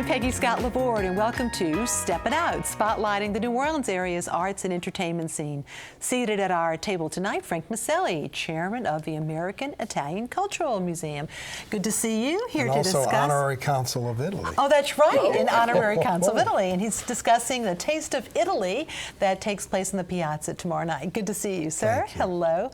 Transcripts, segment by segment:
I'm Peggy Scot Laborde, and welcome to Steppin Out, spotlighting the New Orleans area's arts and entertainment scene. Seated at our table tonight, Frank Maselli, chairman of the American Italian Cultural Museum. Good to see you here and to discuss. Also honorary consul of Italy. Oh, that's right, an honorary consul of Italy, and he's discussing the Taste of Italy that takes place in the Piazza tomorrow night. Good to see you, sir. Thank you. Hello.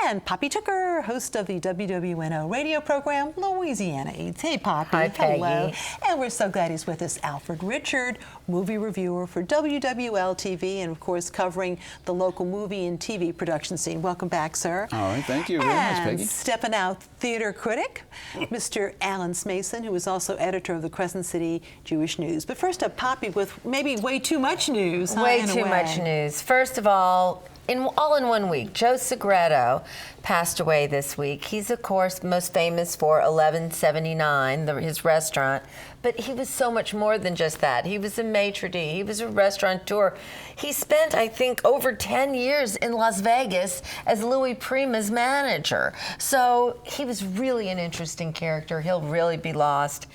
And Poppy Tooker, host of the WWNO radio program, Louisiana Eats. Hey, Poppy. Hi, Peggy. Hello. And we're so glad he's with us. Alfred Richard, movie reviewer for WWL-TV, and of course covering the local movie and TV production scene. Welcome back, sir. All right, thank you very much, Peggy. Steppin Out theater critic, Mr. Alan Smason, who is also editor of the Crescent City Jewish News. But first up, Poppy, with maybe way too much news. Way too much news. First of all in one week, Joe Segreto passed away this week. He's, of course, most famous for 1179, his restaurant, but he was so much more than just that. He was a maitre d', he was a restaurateur. He spent, I think, over 10 years in Las Vegas as Louis Prima's manager. So he was really an interesting character. He'll really be lost.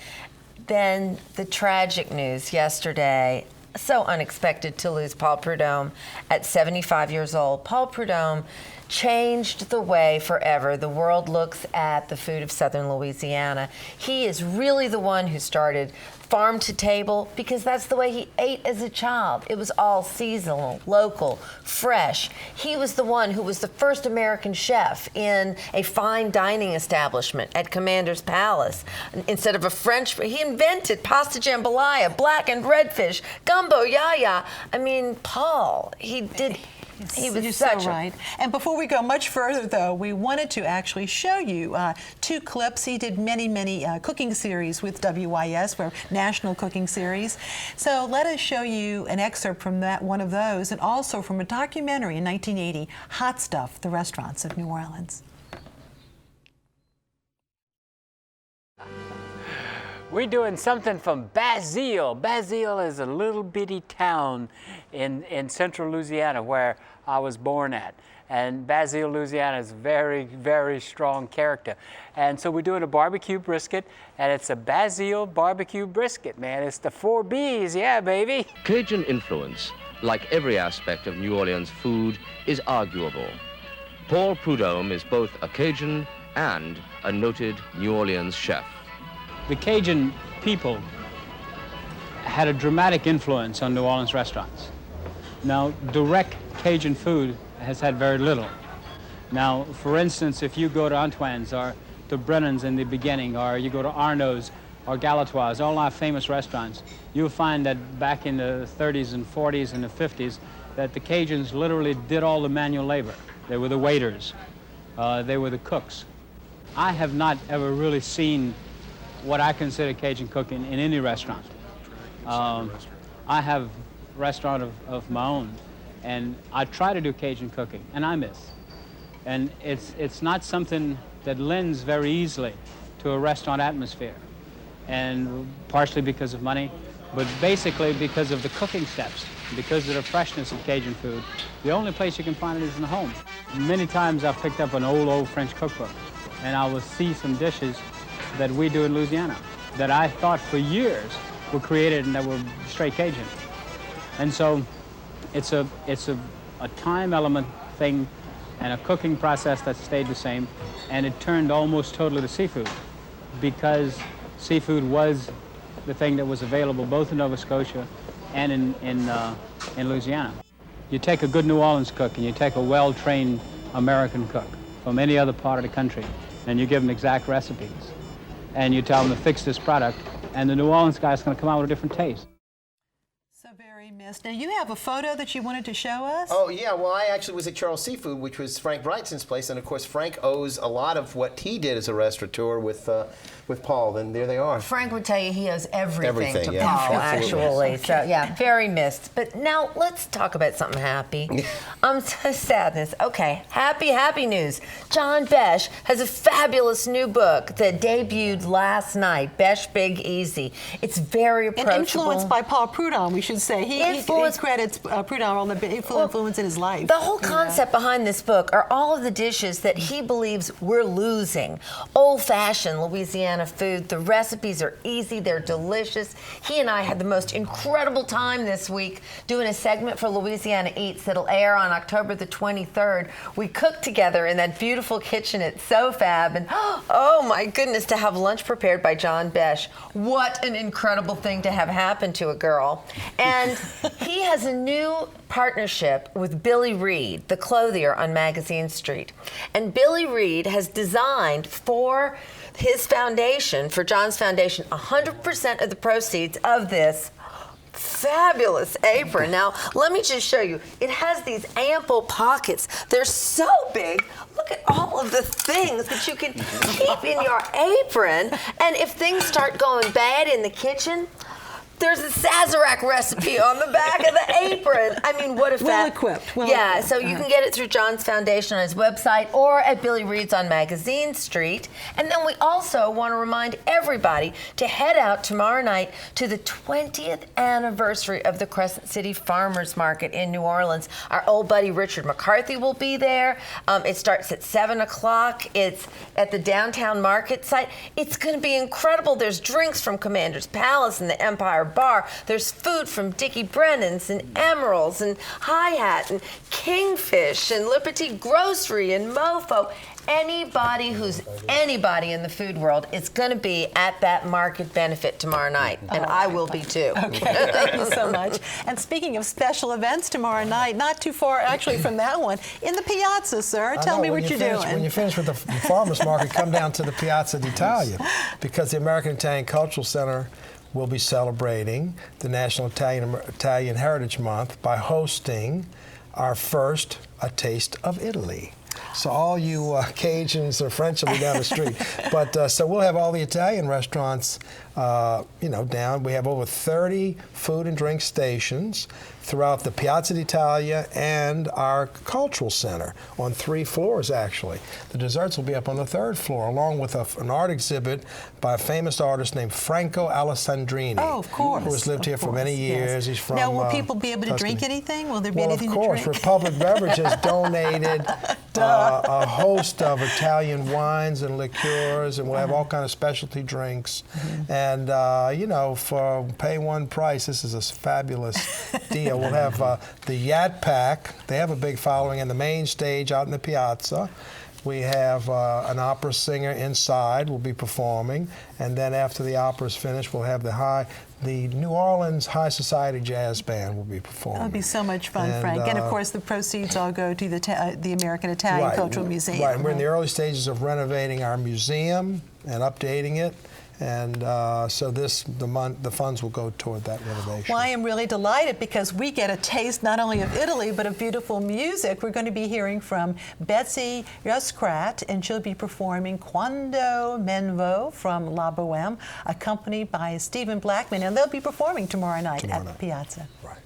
Then the tragic news yesterday. So unexpected to lose Paul Prudhomme at 75 years old. Paul Prudhomme changed the way forever the world looks at the food of Southern Louisiana. He is really the one who started farm to table because that's the way he ate as a child. It was all seasonal, local, fresh. He was the one who was the first American chef in a fine dining establishment at Commander's Palace. Instead of a French, he invented pasta jambalaya, blackened redfish, gumbo, yaya. I mean, Paul, he did. He was You're such so right. And before we go much further, though, we wanted to actually show you two clips. He did many cooking series with WYES, for National Cooking Series. So let us show you an excerpt from one of those, and also from a documentary in 1980, Hot Stuff, the Restaurants of New Orleans. We're doing something from Basile. Basile is a little bitty town in central Louisiana where I was born at. And Basile, Louisiana is very, very strong character. And so we're doing a barbecue brisket, and it's a Basile barbecue brisket, man. It's the 4 B's, yeah, baby. Cajun influence, like every aspect of New Orleans food, is arguable. Paul Prudhomme is both a Cajun and a noted New Orleans chef. The Cajun people had a dramatic influence on New Orleans restaurants. Now, direct Cajun food has had very little. Now, for instance, if you go to Antoine's or to Brennan's in the beginning, or you go to Arnaud's or Galatoire's, all our famous restaurants, you'll find that back in the 30s and 40s and the 50s, that the Cajuns literally did all the manual labor. They were the waiters. They were the cooks. I have not ever really seen what I consider Cajun cooking in any restaurant. I have a restaurant of my own, and I try to do Cajun cooking, and I miss. And it's not something that lends very easily to a restaurant atmosphere, and partially because of money, but basically because of the cooking steps, because of the freshness of Cajun food. The only place you can find it is in the home. Many times I've picked up an old French cookbook, and I will see some dishes that we do in Louisiana that I thought for years were created and that were straight Cajun. And so it's a time element thing and a cooking process that stayed the same, and it turned almost totally to seafood because seafood was the thing that was available both in Nova Scotia and in Louisiana. You take a good New Orleans cook and you take a well-trained American cook from any other part of the country, and you give them exact recipes. And you tell them to fix this product, and the New Orleans guy's going to come out with a different taste. So very missed. Now, you have a photo that you wanted to show us? Oh, yeah. Well, I actually was at Charles Seafood, which was Frank Brightson's place, and of course, Frank owes a lot of what he did as a restaurateur with Paul, and there they are. Frank would tell you he owes everything to yeah, Paul, absolutely. actually. So, yeah, very missed. But now let's talk about something happy. Sadness. Okay, happy news. John Besh has a fabulous new book that debuted last night, Besh Big Easy. It's very approachable. And influenced by Paul Prudhomme, we should should say. He credits Prudhomme on the big influence in his life. The whole concept behind this book are all of the dishes that he believes we're losing. Old-fashioned Louisiana food. The recipes are easy. They're delicious. He and I had the most incredible time this week doing a segment for Louisiana Eats that'll air on October the 23rd. We cooked together in that beautiful kitchen at SoFab, and oh my goodness, to have lunch prepared by John Besh. What an incredible thing to have happen to a girl. And he has a new partnership with Billy Reed, the clothier on Magazine Street. And Billy Reed has designed for his foundation, for John's foundation, 100% of the proceeds of this fabulous apron. Now, let me just show you. It has these ample pockets. They're so big. Look at all of the things that you can keep in your apron. And if things start going bad in the kitchen, there's a Sazerac recipe on the back of the apron. I mean, what if well equipped. Yeah, so you can get it through John's Foundation on his website or at Billy Reed's on Magazine Street. And then we also want to remind everybody to head out tomorrow night to the 20th anniversary of the Crescent City Farmers Market in New Orleans. Our old buddy Richard McCarthy will be there. It starts at 7 o'clock. It's at the downtown market site. It's going to be incredible. There's drinks from Commander's Palace and the Empire Bar. There's food from Dickie Brennan's and Emerald's and Hi-Hat and Kingfish and Liberty Grocery and Mofo. Anybody who's anybody in the food world is going to be at that market benefit tomorrow night, and I will be too. Okay, thank you so much. And speaking of special events tomorrow night, not too far actually from that one, in the Piazza, sir. Tell me what you're doing. When you finish with the farmers market, come down to the Piazza d'Italia, because the American Italian Cultural Center will be celebrating the National Italian Heritage Month by hosting our first A Taste of Italy. So all you Cajuns or French will be down the street. But so we'll have all the Italian restaurants, down. We have over 30 food and drink stations throughout the Piazza d'Italia and our cultural center on 3 floors, actually. The desserts will be up on the 3rd floor, along with an art exhibit by a famous artist named Franco Alessandrini. Oh, of course. Who has lived here for many years. Yes. He's from Now, will people be able to Tuscany. drink anything? Will there be anything to drink? Well, of course. Republic Beverages donated a host of Italian wines and liqueurs, and we'll have all kind of specialty drinks. And, for pay one price, this is a fabulous deal. We'll have the Yat Pack. They have a big following in the main stage out in the piazza. We have an opera singer inside will be performing, and then after the opera is finished, we'll have the New Orleans High Society Jazz Band will be performing. That'll be so much fun, Frank. And of course, the proceeds all go to the American Italian Cultural Museum. Right, and we're in the early stages of renovating our museum and updating it. And so the funds will go toward that renovation. Well, I am really delighted because we get a taste not only of Italy, but of beautiful music. We're going to be hearing from Betsy Ushkrat, and she'll be performing Quando Menvo from La Boheme, accompanied by Steven Blackmon, and they'll be performing tomorrow night at the Piazza. Right.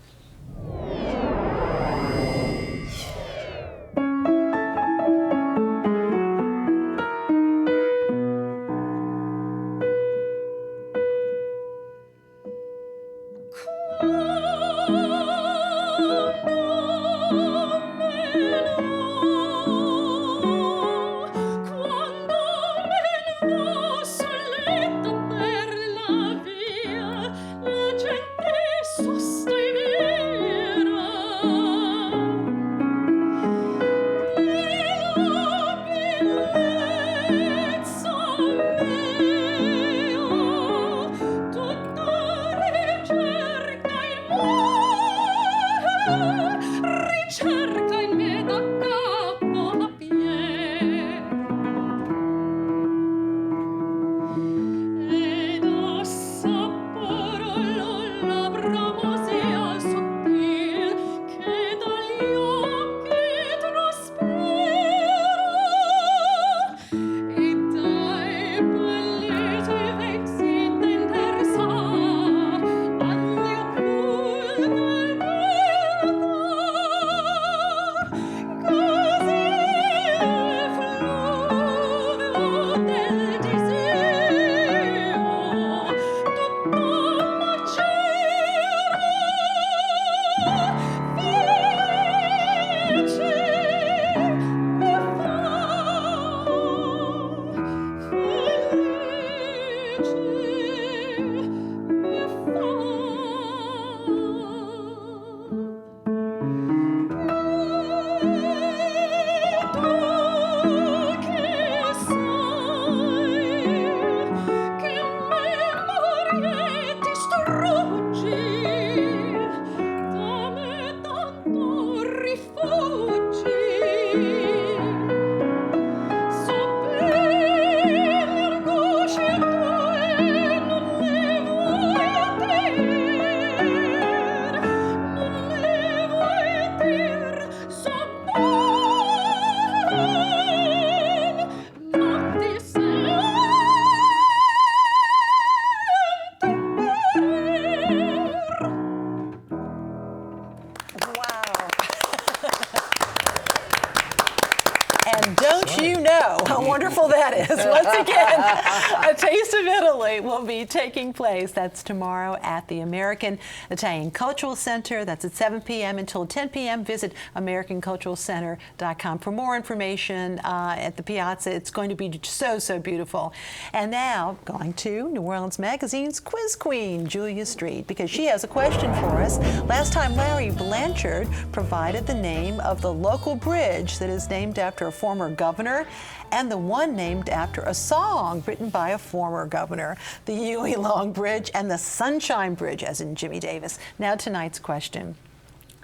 La gente sosta i miei once again, A Taste of Italy will be taking place. That's tomorrow at the American Italian Cultural Center. That's at 7 p.m. until 10 p.m. Visit AmericanCulturalCenter.com for more information at the Piazza. It's going to be so, so beautiful. And now, going to New Orleans Magazine's Quiz Queen, Julia Street, because she has a question for us. Last time, Larry Blanchard provided the name of the local bridge that is named after a former governor and the one named after a song written by a former governor, the Huey Long Bridge and the Sunshine Bridge, as in Jimmy Davis. Now tonight's question.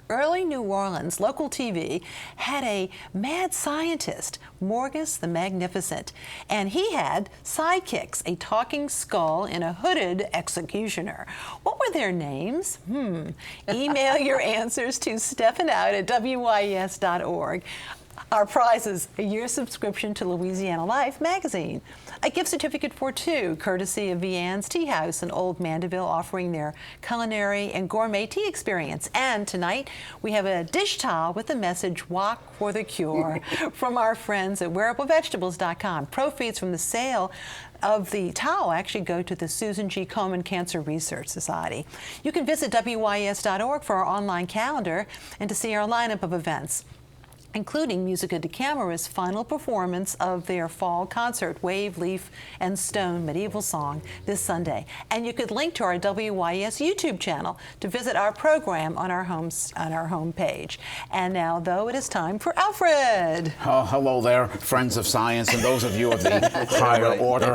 Early New Orleans local TV had a mad scientist, Morgus the Magnificent, and he had sidekicks, a talking skull and a hooded executioner. What were their names? Email your answers to Steppin Out at WYES.org. Our prize is a year's subscription to Louisiana Life magazine, a gift certificate for two, courtesy of Vianne's Tea House in Old Mandeville, offering their culinary and gourmet tea experience. And tonight, we have a dish towel with the message, Walk for the Cure, from our friends at WearableVegetables.com. Proceeds from the sale of the towel actually go to the Susan G. Komen Cancer Research Society. You can visit WYES.org for our online calendar and to see our lineup of events, including Musica de Camera's final performance of their fall concert, Wave, Leaf, and Stone Medieval Song, this Sunday. And you could link to our WYES YouTube channel to visit our program on our home page. And now, though, it is time for Alfred. Oh, hello there, friends of science, and those of you of the higher order.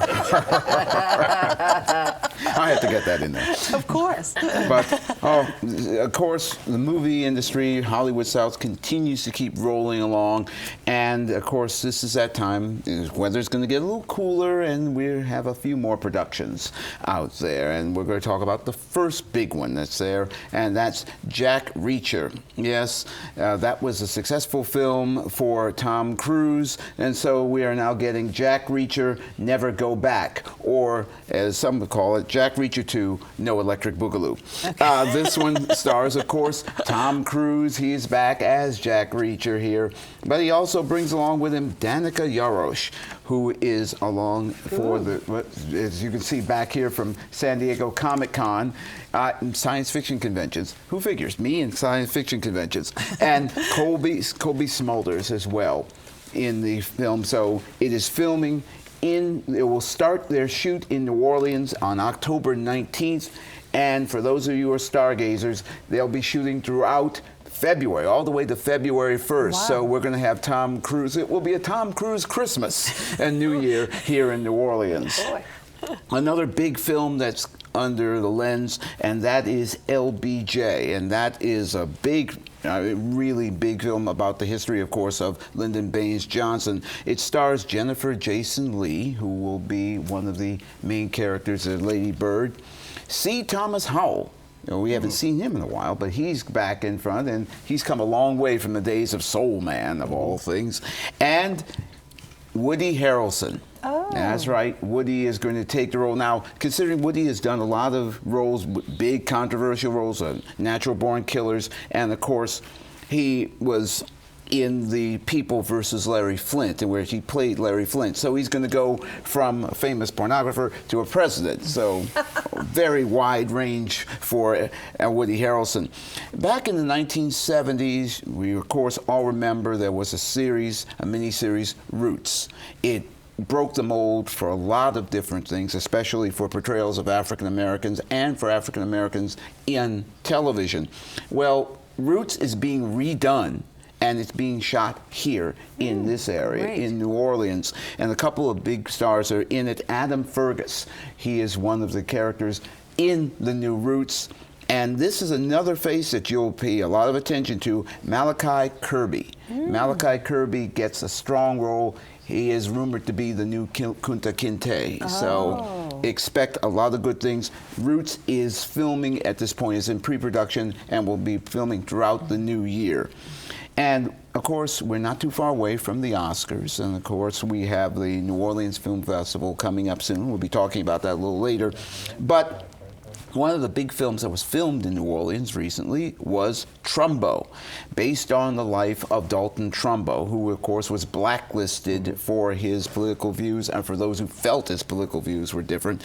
I had to get that in there. Of course. But, of course, the movie industry, Hollywood South, continues to keep rolling along, and of course this is that time. The weather's going to get a little cooler, and we have a few more productions out there, and we're going to talk about the first big one that's there, and that's Jack Reacher. Yes, that was a successful film for Tom Cruise, and so we are now getting Jack Reacher Never Go Back, or as some would call it, Jack Reacher 2 No Electric Boogaloo. Okay. This one stars, of course, Tom Cruise. He's back as Jack Reacher here. But he also brings along with him Danica Yarosh, who is along for the, as you can see back here from San Diego Comic-Con, science fiction conventions. Who figures? Me and science fiction conventions. And Colby Smulders as well in the film. So it is filming it will start their shoot in New Orleans on October 19th. And for those of you who are stargazers, they'll be shooting throughout February, all the way to February 1st. Wow. So we're going to have Tom Cruise. It will be a Tom Cruise Christmas and New Year here in New Orleans. Another big film that's under the lens, and that is LBJ. And that is a big, really big film about the history, of course, of Lyndon Baines Johnson. It stars Jennifer Jason Leigh, who will be one of the main characters of Lady Bird. C. Thomas Howell. We haven't seen him in a while, but he's back in front, and he's come a long way from the days of Soul Man, of all things. And Woody Harrelson. Oh. That's right. Woody is going to take the role. Now, considering Woody has done a lot of roles, big controversial roles, Natural Born Killers, and of course, he was in the People versus Larry Flint, in where he played Larry Flint. So he's going to go from a famous pornographer to a president. So very wide range for Woody Harrelson. Back in the 1970s, we of course all remember there was a mini-series, Roots. It broke the mold for a lot of different things, especially for portrayals of African Americans and for African Americans in television. Well, Roots is being redone, and it's being shot here in this area, in New Orleans. And a couple of big stars are in it. Adam Fergus, he is one of the characters in the new Roots. And this is another face that you'll pay a lot of attention to, Malachi Kirby. Malachi Kirby gets a strong role. He is rumored to be the new Kunta Kinte. Oh. So expect a lot of good things. Roots is filming at this point, is in pre-production, and will be filming throughout the new year. And of course, we're not too far away from the Oscars. And of course, we have the New Orleans Film Festival coming up soon. We'll be talking about that a little later. But One of the big films that was filmed in New Orleans recently was Trumbo, based on the life of Dalton Trumbo, who of course was blacklisted for his political views and for those who felt his political views were different.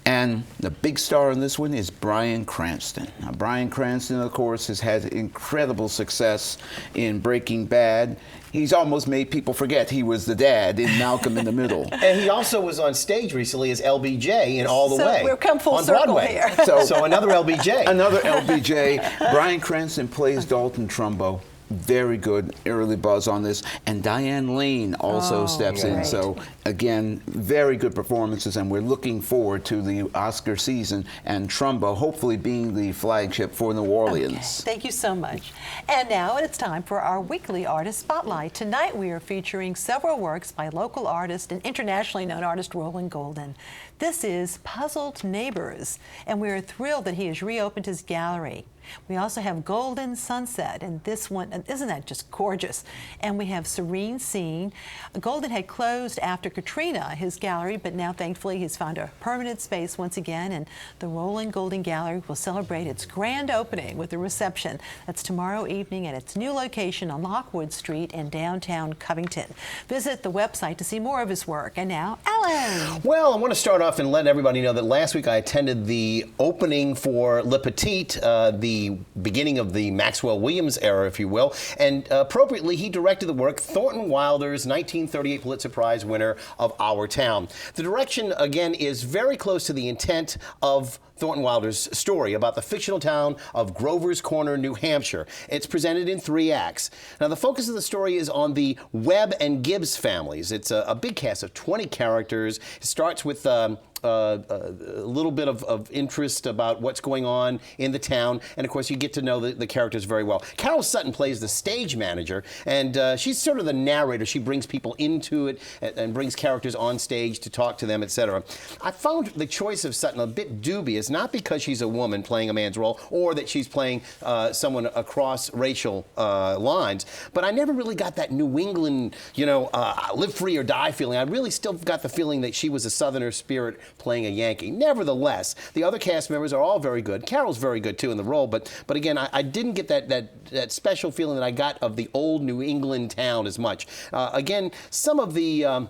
And the big star in this one is Bryan Cranston. Now, Bryan Cranston, of course, has had incredible success in Breaking Bad. He's almost made people forget he was the dad in Malcolm in the Middle. And he also was on stage recently as LBJ in All the Way. We've come full on circle Broadway. here. So another LBJ. Another LBJ. Bryan Cranston plays Dalton Trumbo. Very good early buzz on this. And Diane Lane also steps in. great. So, again, very good performances. And we're looking forward to the Oscar season and Trumbo hopefully being the flagship for New Orleans. Okay, thank you so much. And now it's time for our weekly Artist Spotlight. Tonight we are featuring several works by local artist and internationally known artist Rolland Golden. This is Puzzled Neighbors, and we are thrilled that he has reopened his gallery. We also have Golden Sunset, and this one, isn't that just gorgeous? And we have Serene Scene. Golden had closed after Katrina, his gallery, but now thankfully he's found a permanent space once again, and the Rolland Golden Gallery will celebrate its grand opening with a reception. That's tomorrow evening at its new location on Lockwood Street in downtown Covington. Visit the website to see more of his work. And now, Alan. Well, I want to start off and let everybody know that last week I attended the opening for Le Petit, the beginning of the Maxwell Williams era, if you will, and appropriately he directed the work Thornton Wilder's 1938 Pulitzer Prize winner of Our Town. The direction, again, is very close to the intent of Thornton Wilder's story about the fictional town of Grover's Corner, New Hampshire. It's presented in 3 acts. Now, the focus of the story is on the Webb and Gibbs families. It's a big cast of 20 characters. It starts with a little bit of interest about what's going on in the town, and of course you get to know the characters very well. Carol Sutton plays the stage manager, and she's sort of the narrator. She brings people into it and brings characters on stage to talk to them, etc. I found the choice of Sutton a bit dubious, not because she's a woman playing a man's role or that she's playing someone across racial lines, but I never really got that New England, live free or die feeling. I really still got the feeling that she was a Southerner spirit playing a Yankee. Nevertheless, the other cast members are all very good. Carol's very good too in the role, but again, I didn't get that special feeling that I got of the old New England town as much. Again, some of the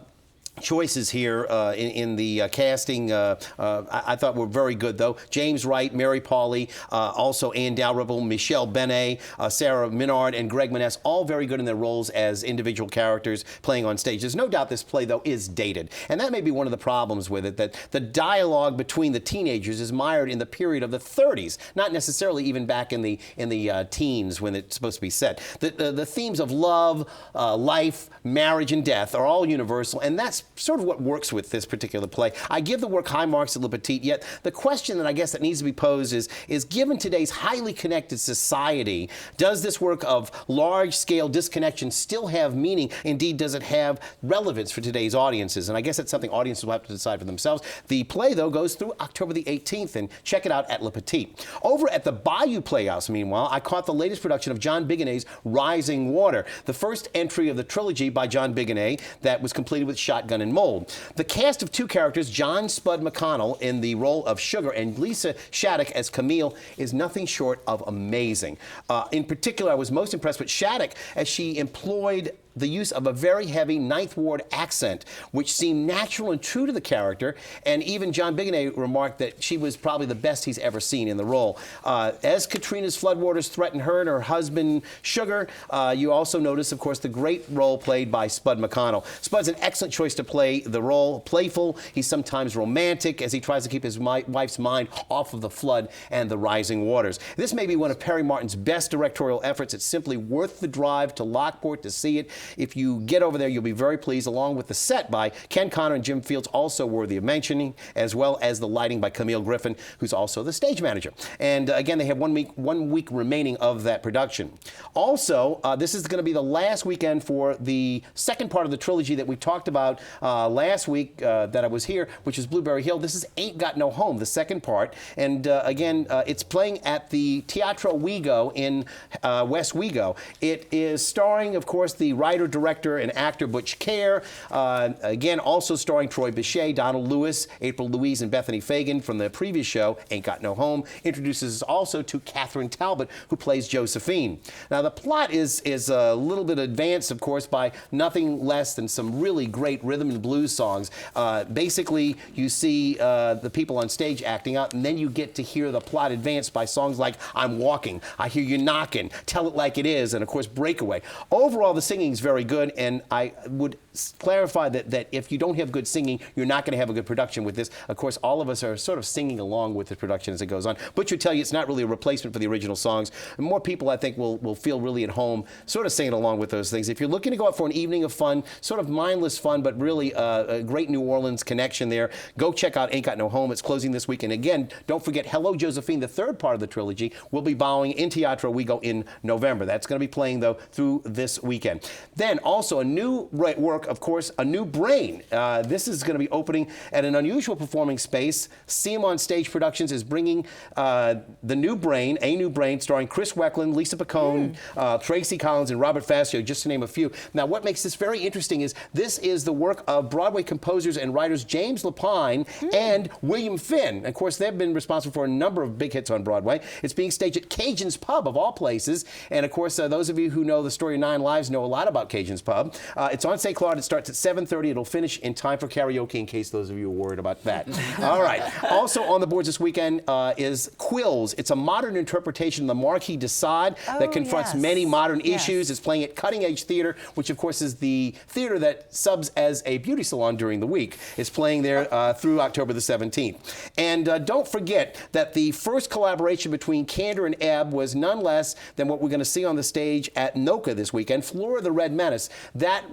choices here in the casting I thought were very good, though. James Wright, Mary Pauley, also Ann Dalrymple, Michelle Benet, Sarah Minard, and Greg Maness, all very good in their roles as individual characters playing on stage. There's no doubt this play, though, is dated, and that may be one of the problems with it, that the dialogue between the teenagers is mired in the period of the 30s, not necessarily even back in the teens when it's supposed to be set. The themes of love, life, marriage, and death are all universal, and that's sort of what works with this particular play. I give the work high marks at Le Petit, yet the question that I guess that needs to be posed is given today's highly connected society, does this work of large-scale disconnection still have meaning? Indeed, does it have relevance for today's audiences? And I guess that's something audiences will have to decide for themselves. The play, though, goes through October the 18th, and check it out at Le Petit. Over at the Bayou Playhouse, meanwhile, I caught the latest production of John Bigonet's Rising Water, the first entry of the trilogy by John Bigonet that was completed with Shotgun and Mold. The cast of 2 characters, John Spud McConnell in the role of Sugar and Lisa Shattuck as Camille, is nothing short of amazing. In particular, I was most impressed with Shattuck as she employed the use of a very heavy Ninth Ward accent, which seemed natural and true to the character, and even John Bigonet remarked that she was probably the best he's ever seen in the role. As Katrina's floodwaters threatened her and her husband, Sugar, you also notice, of course, the great role played by Spud McConnell. Spud's an excellent choice to play the role, playful, he's sometimes romantic as he tries to keep his wife's mind off of the flood and the rising waters. This may be one of Perry Martin's best directorial efforts. It's simply worth the drive to Lockport to see it. If you get over there, you'll be very pleased, along with the set by Ken Connor and Jim Fields, also worthy of mentioning, as well as the lighting by Camille Griffin, who's also the stage manager. And again, they have one week remaining of that production. Also, this is going to be the last weekend for the second part of the trilogy that we talked about last week that I was here, which is Blueberry Hill. This is Ain't Got No Home, the second part. And again, it's playing at the Teatro Wego in West Wego. It is starring, of course, the writer, director, and actor Butch Care. Again, also starring Troy Bechet, Donald Lewis, April Louise, and Bethany Fagan from the previous show, Ain't Got No Home. Introduces us also to Catherine Talbot, who plays Josephine. Now, the plot is a little bit advanced, of course, by nothing less than some really great rhythm and blues songs. Basically, you see the people on stage acting out, and then you get to hear the plot advanced by songs like I'm Walking, I Hear You Knocking, Tell It Like It Is, and of course Breakaway. Overall, the singing is very good, and I would clarify that if you don't have good singing, you're not going to have a good production with this. Of course, all of us are sort of singing along with the production as it goes on. Butch would tell you it's not really a replacement for the original songs. And more people, I think, will feel really at home sort of singing along with those things. If you're looking to go out for an evening of fun, sort of mindless fun, but really a great New Orleans connection there, go check out Ain't Got No Home. It's closing this week. And again, don't forget Hello, Josephine, the third part of the trilogy, will be bowing in Teatro Ouigo in November. That's going to be playing, though, through this weekend. Then also a new work, of course, A New Brain. This is going to be opening at an unusual performing space. See 'em on Stage Productions is bringing The New Brain, A New Brain, starring Chris Weckland, Lisa Picone, Tracy Collins, and Robert Fascio, just to name a few. Now, what makes this very interesting is this is the work of Broadway composers and writers James Lapine and William Finn. Of course, they've been responsible for a number of big hits on Broadway. It's being staged at Cajun's Pub, of all places. And of course, those of you who know the story of Nine Lives know a lot about Cajun's Pub. It's on St. Claude. It starts at 7:30. It'll finish in time for karaoke, in case those of you are worried about that. All right. Also on the boards this weekend is Quills. It's a modern interpretation of the Marquis de Sade that confronts many modern issues. It's playing at Cutting Edge Theater, which of course is the theater that subs as a beauty salon during the week. It's playing there through October the 17th. And don't forget that the first collaboration between Kander and Ebb was none less than what we're going to see on the stage at NOCA this weekend, Flora the Red Menace. That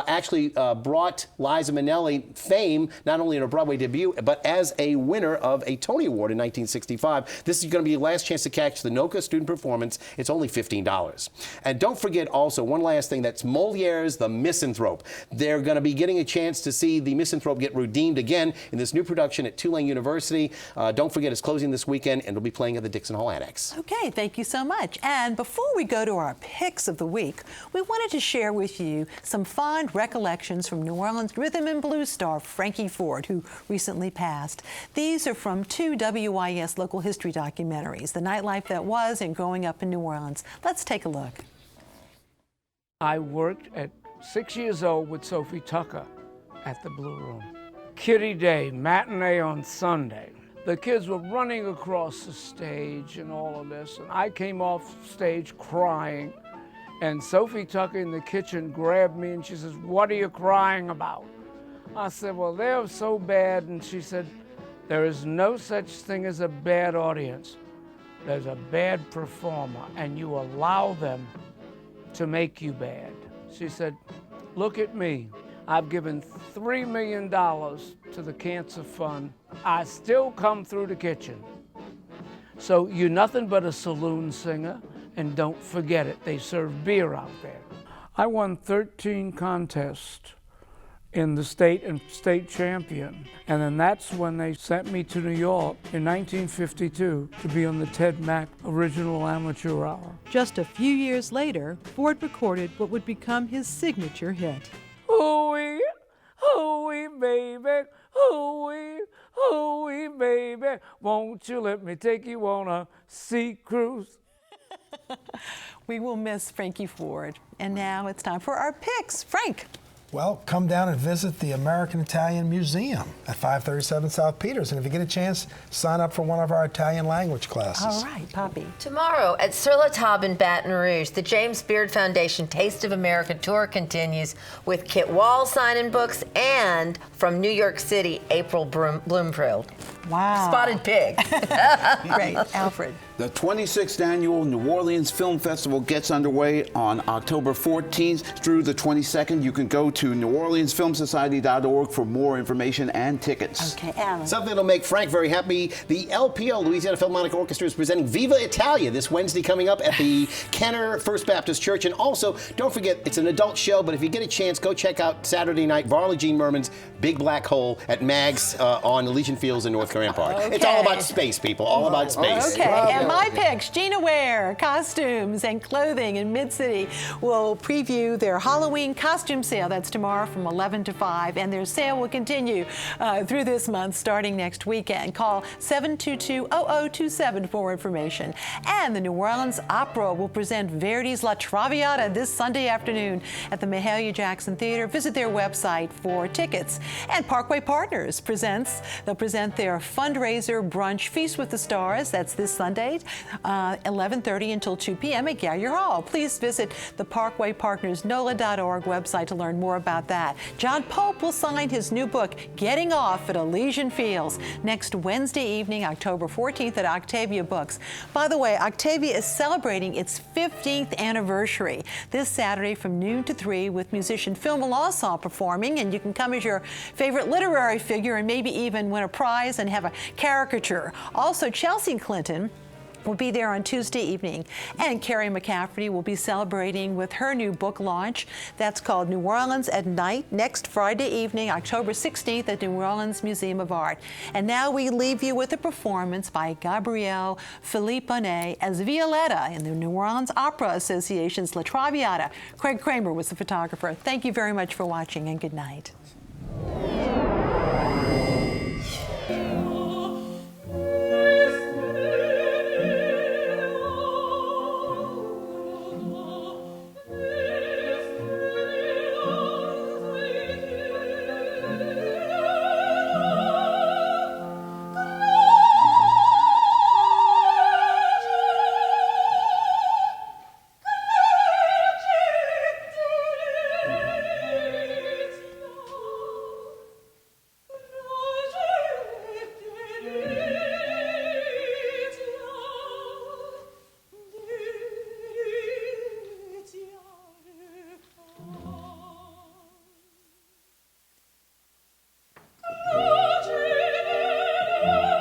actually brought Liza Minnelli fame, not only in her Broadway debut, but as a winner of a Tony Award in 1965. This is going to be your last chance to catch the NOCA student performance. It's only $15. And don't forget also, one last thing, that's Moliere's The Misanthrope. They're going to be getting a chance to see The Misanthrope get redeemed again in this new production at Tulane University. Don't forget, it's closing this weekend, and it'll be playing at the Dixon Hall Annex. Okay, thank you so much. And before we go to our picks of the week, we wanted to share with you some fond recollections from New Orleans rhythm and blues star Frankie Ford, who recently passed. These are from two WYES local history documentaries, The Nightlife That Was and Growing Up in New Orleans. Let's take a look. I worked at 6 years old with Sophie Tucker at the Blue Room. Kitty Day, matinee on Sunday. The kids were running across the stage and all of this, and I came off stage crying. And Sophie Tucker in the kitchen grabbed me and she says, "What are you crying about?" I said, "Well, they're so bad." And she said, "There is no such thing as a bad audience. There's a bad performer, and you allow them to make you bad." She said, "Look at me. I've given $3 million to the Cancer Fund. I still come through the kitchen. So you're nothing but a saloon singer. And don't forget it, they serve beer out there." I won 13 contests in the state and state champion. And then that's when they sent me to New York in 1952 to be on the Ted Mack Original Amateur Hour. Just a few years later, Ford recorded what would become his signature hit. Hooey, hooey, baby, hooey, hooey, baby, won't you let me take you on a sea cruise? We will miss Frankie Ford. And now it's time for our picks. Frank. Well, come down and visit the American Italian Museum at 537 South Peters. And if you get a chance, sign up for one of our Italian language classes. All right, Poppy. Tomorrow at Sur La Table in Baton Rouge, the James Beard Foundation Taste of America tour continues with Kit Wall signing books and from New York City, April Bloomfield. Wow. Spotted Pig. Great. Alfred. The 26th Annual New Orleans Film Festival gets underway on October 14th through the 22nd. You can go to neworleansfilmsociety.org for more information and tickets. Okay, Alan. Something that'll make Frank very happy. The LPO, Louisiana Philharmonic Orchestra, is presenting Viva Italia this Wednesday coming up at the Kenner First Baptist Church. And also, don't forget, it's an adult show, but if you get a chance, go check out Saturday night, Varley Jean Merman's Big Black Hole at Mags on Elysian Fields in North Korean Park. Okay. It's all about space, people. All about space. Okay, My Picks, Gina Ware, Costumes and Clothing in Mid-City will preview their Halloween costume sale. That's tomorrow from 11 to 5, and their sale will continue through this month starting next weekend. Call 722-0027 for information. And the New Orleans Opera will present Verdi's La Traviata this Sunday afternoon at the Mahalia Jackson Theater. Visit their website for tickets. And Parkway Partners they'll present their fundraiser brunch Feast with the Stars. That's this Sunday, 11:30 until 2 p.m. at Garrier Hall. Please visit the Parkway Partners NOLA.org website to learn more about that. John Pope will sign his new book, Getting Off at Elysian Fields, next Wednesday evening, October 14th at Octavia Books. By the way, Octavia is celebrating its 15th anniversary this Saturday from noon to 3 with musician Phil Melanson performing, and you can come as your favorite literary figure and maybe even win a prize and have a caricature. Also, Chelsea Clinton will be there on Tuesday evening, and Carrie McCafferty will be celebrating with her new book launch. That's called New Orleans at Night, next Friday evening, October 16th at New Orleans Museum of Art. And now we leave you with a performance by Gabrielle Philippe Bonet as Violetta in the New Orleans Opera Association's La Traviata. Craig Kramer was the photographer. Thank you very much for watching, and good night. Oh,